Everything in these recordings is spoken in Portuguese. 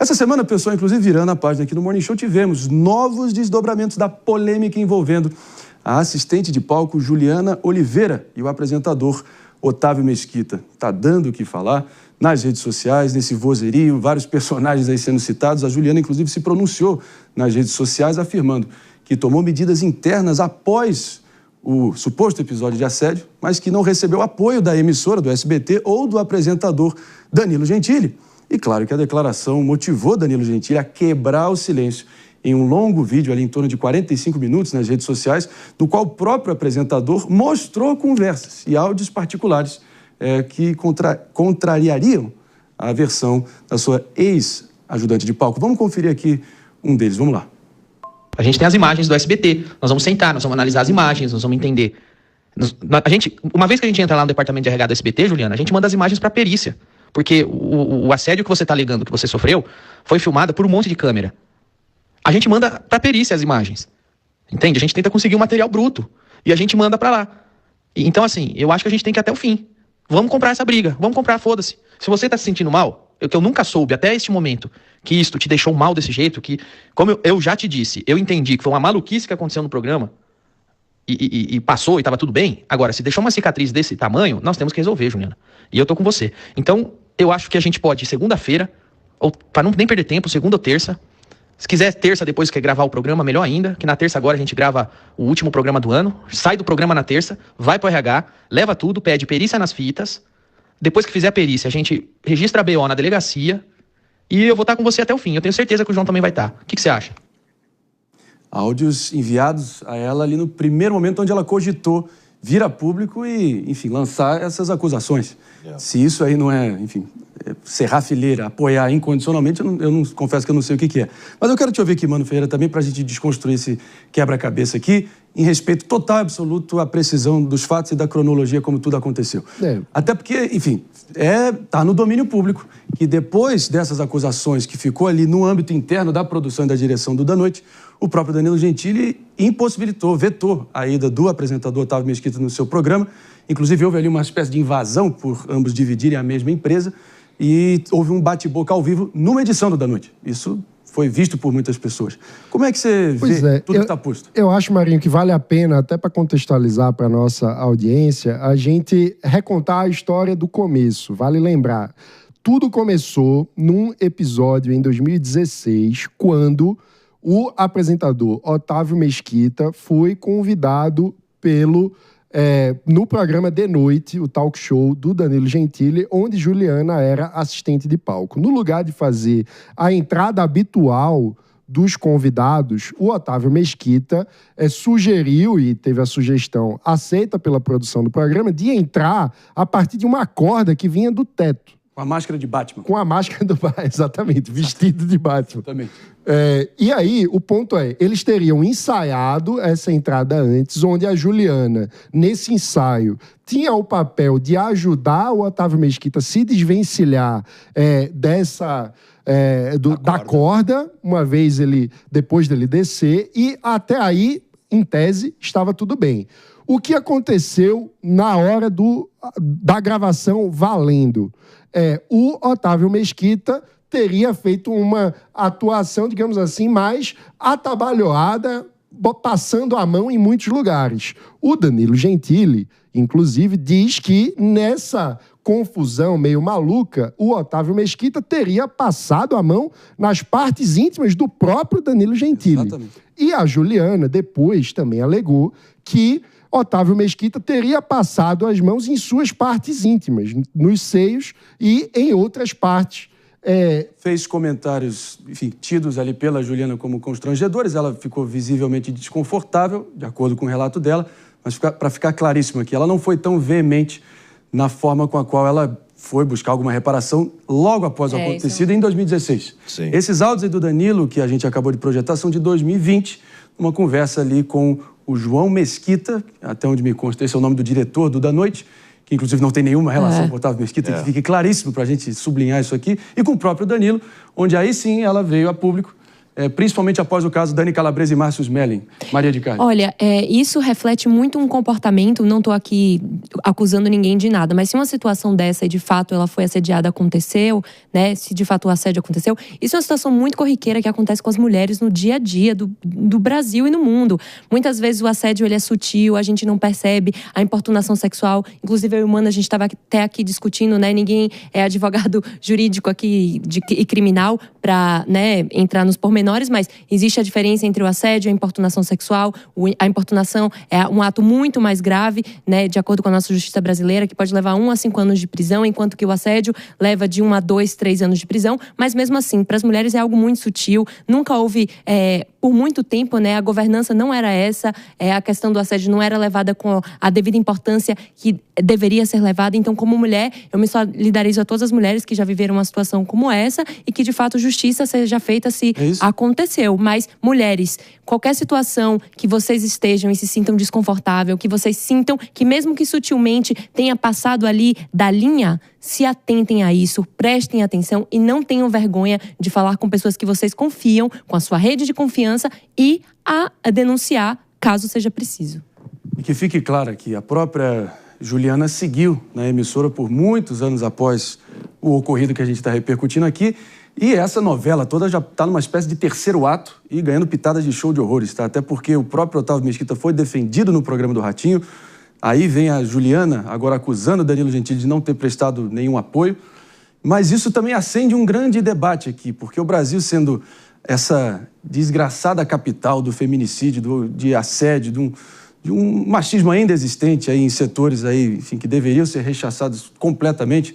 Essa semana, pessoal, inclusive virando a página aqui no Morning Show, tivemos novos desdobramentos da polêmica envolvendo a assistente de palco Juliana Oliveira e o apresentador Otávio Mesquita. Tá dando o que falar nas redes sociais, nesse vozerio, vários personagens aí sendo citados. A Juliana, inclusive, se pronunciou nas redes sociais afirmando que tomou medidas internas após o suposto episódio de assédio, mas que não recebeu apoio da emissora, do SBT ou do apresentador Danilo Gentili. E claro que a declaração motivou Danilo Gentili a quebrar o silêncio em um longo vídeo ali em torno de 45 minutos nas redes sociais, no qual o próprio apresentador mostrou conversas e áudios particulares que contrariariam a versão da sua ex-ajudante de palco. Vamos conferir aqui um deles, vamos lá. A gente tem as imagens do SBT, nós vamos sentar, nós vamos analisar as imagens, nós vamos entender. Uma vez que a gente entra lá no departamento de RH do SBT, Juliana, a gente manda as imagens para perícia. Porque o assédio que você está alegando que você sofreu foi filmado por um monte de câmera. A gente manda para perícia as imagens. Entende? A gente tenta conseguir um material bruto. E a gente manda para lá. Então, assim, eu acho que a gente tem que ir até o fim. Vamos comprar essa briga. Vamos comprar, foda-se. Se você está se sentindo mal, que eu nunca soube até este momento que isto te deixou mal desse jeito, que, como eu já te disse, eu entendi que foi uma maluquice que aconteceu no programa e passou e estava tudo bem. Agora, se deixou uma cicatriz desse tamanho, nós temos que resolver, Juliana. E eu tô com você. Então, eu acho que a gente pode, segunda-feira, ou para não nem perder tempo, segunda ou terça. Se quiser terça, depois que gravar o programa, melhor ainda, que na terça agora a gente grava o último programa do ano, sai do programa na terça, vai pro RH, leva tudo, pede perícia nas fitas. Depois que fizer a perícia, a gente registra a BO na delegacia e eu vou estar com você até o fim. Eu tenho certeza que o João também vai estar. O que você acha? Áudios enviados a ela ali no primeiro momento onde ela cogitou vir a público e, enfim, lançar essas acusações. Se isso aí não é, enfim, serrar a fileira, apoiar incondicionalmente, eu não confesso que eu não sei o que é. Mas eu quero te ouvir aqui, Mano Ferreira, também para a gente desconstruir esse quebra-cabeça aqui, em respeito total e absoluto à precisão dos fatos e da cronologia como tudo aconteceu. Até porque, enfim, tá no domínio público que depois dessas acusações que ficou ali no âmbito interno da produção e da direção do Da Noite, o próprio Danilo Gentili impossibilitou, vetou a ida do apresentador Otávio Mesquita no seu programa. Inclusive, houve ali uma espécie de invasão por ambos dividirem a mesma empresa e houve um bate-boca ao vivo numa edição do Da Noite. Isso foi visto por muitas pessoas. Como é que você vê tudo que está posto? Eu acho, Marinho, que vale a pena, até para contextualizar para a nossa audiência, a gente recontar a história do começo. Vale lembrar, tudo começou num episódio em 2016, quando o apresentador Otávio Mesquita foi convidado no programa De Noite, o talk show do Danilo Gentili, onde Juliana era assistente de palco. No lugar de fazer a entrada habitual dos convidados, o Otávio Mesquita sugeriu, e teve a sugestão aceita pela produção do programa, de entrar a partir de uma corda que vinha do teto. Com a máscara de Batman. Com a máscara do Batman, exatamente, vestido de Batman. Exatamente. E aí, o ponto eles teriam ensaiado essa entrada antes, onde a Juliana, nesse ensaio, tinha o papel de ajudar o Otávio Mesquita a se desvencilhar da corda, uma vez depois dele descer, e até aí, em tese, estava tudo bem. O que aconteceu na hora da gravação valendo? O Otávio Mesquita teria feito uma atuação, digamos assim, mais atabalhoada, passando a mão em muitos lugares. O Danilo Gentili, inclusive, diz que nessa confusão meio maluca, o Otávio Mesquita teria passado a mão nas partes íntimas do próprio Danilo Gentili. Exatamente. E a Juliana depois também alegou que Otávio Mesquita teria passado as mãos em suas partes íntimas, nos seios e em outras partes. Fez comentários, enfim, tidos ali pela Juliana como constrangedores. Ela ficou visivelmente desconfortável, de acordo com o relato dela, mas para ficar claríssimo aqui, ela não foi tão veemente na forma com a qual ela foi buscar alguma reparação logo após o acontecido em 2016. Sim. Esses áudios aí do Danilo, que a gente acabou de projetar, são de 2020, uma conversa ali com o João Mesquita, até onde me consta, esse é o nome do diretor do Da Noite, que inclusive não tem nenhuma relação com o Otávio Mesquita, que fique claríssimo para a gente sublinhar isso aqui, e com o próprio Danilo, onde aí sim ela veio a público principalmente após o caso Dani Calabresa e Márcio Smelling. Maria de Carlos. Olha, isso reflete muito um comportamento, não estou aqui acusando ninguém de nada, mas se uma situação dessa e de fato ela foi assediada, aconteceu, né, se de fato o assédio aconteceu, isso é uma situação muito corriqueira que acontece com as mulheres no dia a dia do Brasil e no mundo. Muitas vezes o assédio ele é sutil, a gente não percebe, a importunação sexual, inclusive eu e o Mano, a gente estava até aqui discutindo, né, ninguém é advogado jurídico aqui e criminal para, né, entrar nos pormenores, mas existe a diferença entre o assédio e a importunação sexual. A importunação é um ato muito mais grave, né, de acordo com a nossa justiça brasileira, que pode levar 1 a 5 anos de prisão, enquanto que o assédio leva de 1 a 2, 3 anos de prisão. Mas mesmo assim, para as mulheres é algo muito sutil. Nunca houve, por muito tempo, né, a governança não era essa, a questão do assédio não era levada com a devida importância que deveria ser levada. Então, como mulher, eu me solidarizo a todas as mulheres que já viveram uma situação como essa e que, de fato, justiça seja feita se aconteceu. Mas, mulheres, qualquer situação que vocês estejam e se sintam desconfortável, que vocês sintam que, mesmo que sutilmente tenha passado ali da linha, se atentem a isso, prestem atenção e não tenham vergonha de falar com pessoas que vocês confiam, com a sua rede de confiança e a denunciar, caso seja preciso. E que fique claro que a própria Juliana seguiu na emissora por muitos anos após o ocorrido que a gente está repercutindo aqui. E essa novela toda já está numa espécie de terceiro ato e ganhando pitadas de show de horrores, tá? Até porque o próprio Otávio Mesquita foi defendido no programa do Ratinho. Aí vem a Juliana agora acusando Danilo Gentili de não ter prestado nenhum apoio. Mas isso também acende um grande debate aqui, porque o Brasil sendo essa desgraçada capital do feminicídio, de assédio, de um machismo ainda existente aí em setores aí, enfim, que deveriam ser rechaçados completamente.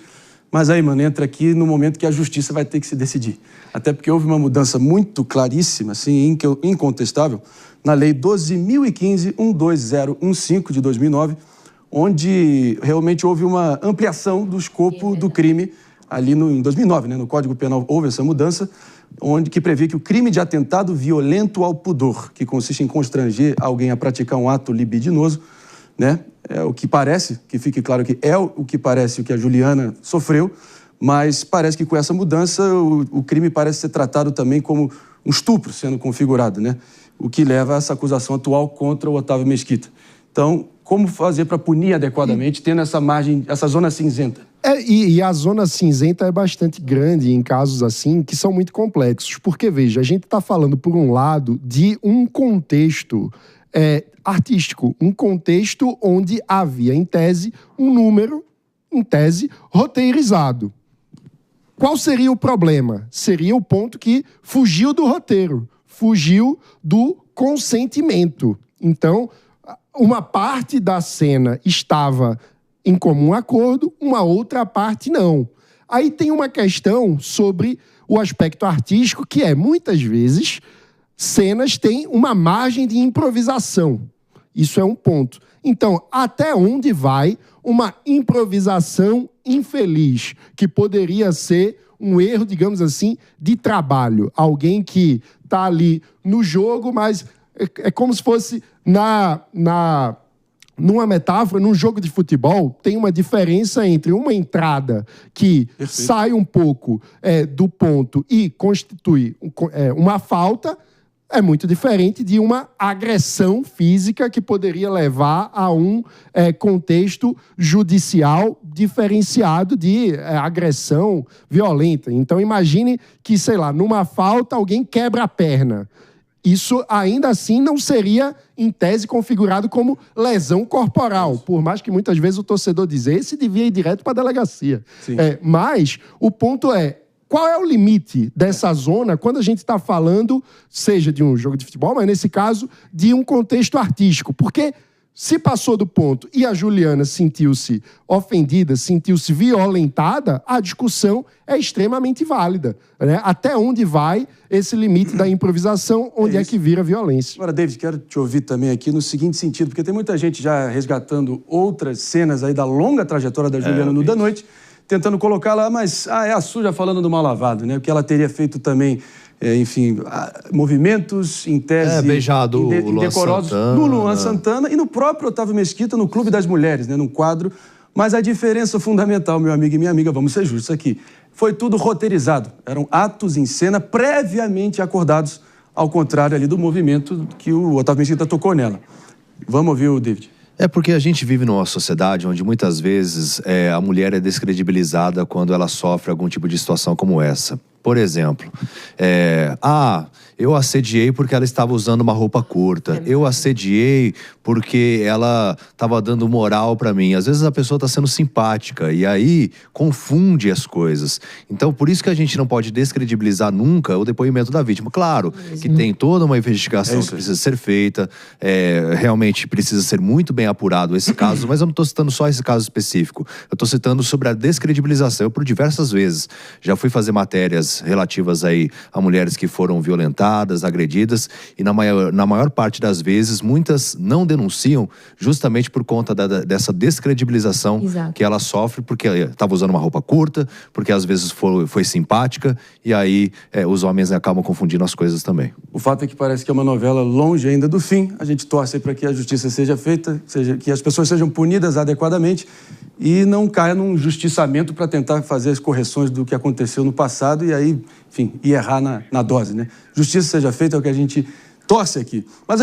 Mas aí, mano, entra aqui no momento que a justiça vai ter que se decidir. Até porque houve uma mudança muito claríssima, assim, incontestável, na Lei 12.015/12015 de 2009, onde realmente houve uma ampliação do escopo do crime ali em 2009, né? No Código Penal houve essa mudança, que prevê que o crime de atentado violento ao pudor, que consiste em constranger alguém a praticar um ato libidinoso, né? É o que parece, que fique claro que é o que parece o que a Juliana sofreu, mas parece que com essa mudança o crime parece ser tratado também como um estupro sendo configurado, né? O que leva a essa acusação atual contra o Otávio Mesquita. Então, como fazer para punir adequadamente, tendo essa margem, essa zona cinzenta? E a zona cinzenta é bastante grande em casos assim, que são muito complexos. Porque, veja, a gente está falando, por um lado, de um contexto artístico, um contexto onde havia, em tese, um número, em tese, roteirizado. Qual seria o problema? Seria o ponto que fugiu do roteiro, fugiu do consentimento. Então, uma parte da cena estava em comum acordo, uma outra parte não. Aí tem uma questão sobre o aspecto artístico, que muitas vezes, cenas têm uma margem de improvisação. Isso é um ponto. Então, até onde vai uma improvisação infeliz, que poderia ser um erro, digamos assim, de trabalho? Alguém que está ali no jogo, mas é como se fosse numa metáfora, num jogo de futebol, tem uma diferença entre uma entrada que sai um pouco do ponto e constitui uma falta, é muito diferente de uma agressão física que poderia levar a um contexto judicial diferenciado de agressão violenta. Então, imagine que, sei lá, numa falta alguém quebra a perna. Isso, ainda assim, não seria, em tese, configurado como lesão corporal. Por mais que, muitas vezes, o torcedor diz, esse devia ir direto para a delegacia. Mas o ponto qual é o limite dessa zona quando a gente está falando, seja de um jogo de futebol, mas, nesse caso, de um contexto artístico? Porque se passou do ponto e a Juliana sentiu-se ofendida, sentiu-se violentada, a discussão é extremamente válida, né? Até onde vai esse limite da improvisação, onde é que vira violência? Agora, David, quero te ouvir também aqui no seguinte sentido, porque tem muita gente já resgatando outras cenas aí da longa trajetória da Juliana no Da Noite, tentando colocar lá, mas é a suja falando do mal lavado, né? Porque ela teria feito também, enfim, movimentos em tese beijado indecorosos no Luan Santana e no próprio Otávio Mesquita, no Clube das Mulheres, né? Num quadro. Mas a diferença fundamental, meu amigo e minha amiga, vamos ser justos aqui, foi tudo roteirizado. Eram atos em cena previamente acordados ao contrário ali do movimento que o Otávio Mesquita tocou nela. Vamos ouvir o David. É porque a gente vive numa sociedade onde muitas vezes a mulher é descredibilizada quando ela sofre algum tipo de situação como essa. Por exemplo, eu assediei porque ela estava usando uma roupa curta. Eu assediei porque ela estava dando moral para mim. Às vezes a pessoa está sendo simpática e aí confunde as coisas. Então, por isso que a gente não pode descredibilizar nunca o depoimento da vítima. Claro que tem toda uma investigação que precisa ser feita, realmente precisa ser muito bem apurado esse caso, mas eu não estou citando só esse caso específico. Eu estou citando sobre a descredibilização. Eu, por diversas vezes, já fui fazer matérias relativas aí a mulheres que foram violentadas, agredidas, e na maior parte das vezes, muitas não denunciam justamente por conta dessa descredibilização que ela sofre, porque estava usando uma roupa curta, porque às vezes foi simpática, e aí os homens acabam confundindo as coisas também. O fato é que parece que é uma novela longe ainda do fim. A gente torce para que a justiça seja feita, que as pessoas sejam punidas adequadamente e não caia num justiçamento para tentar fazer as correções do que aconteceu no passado e aí, enfim, errar na dose, né? Justiça seja feita é o que a gente torce aqui. Mas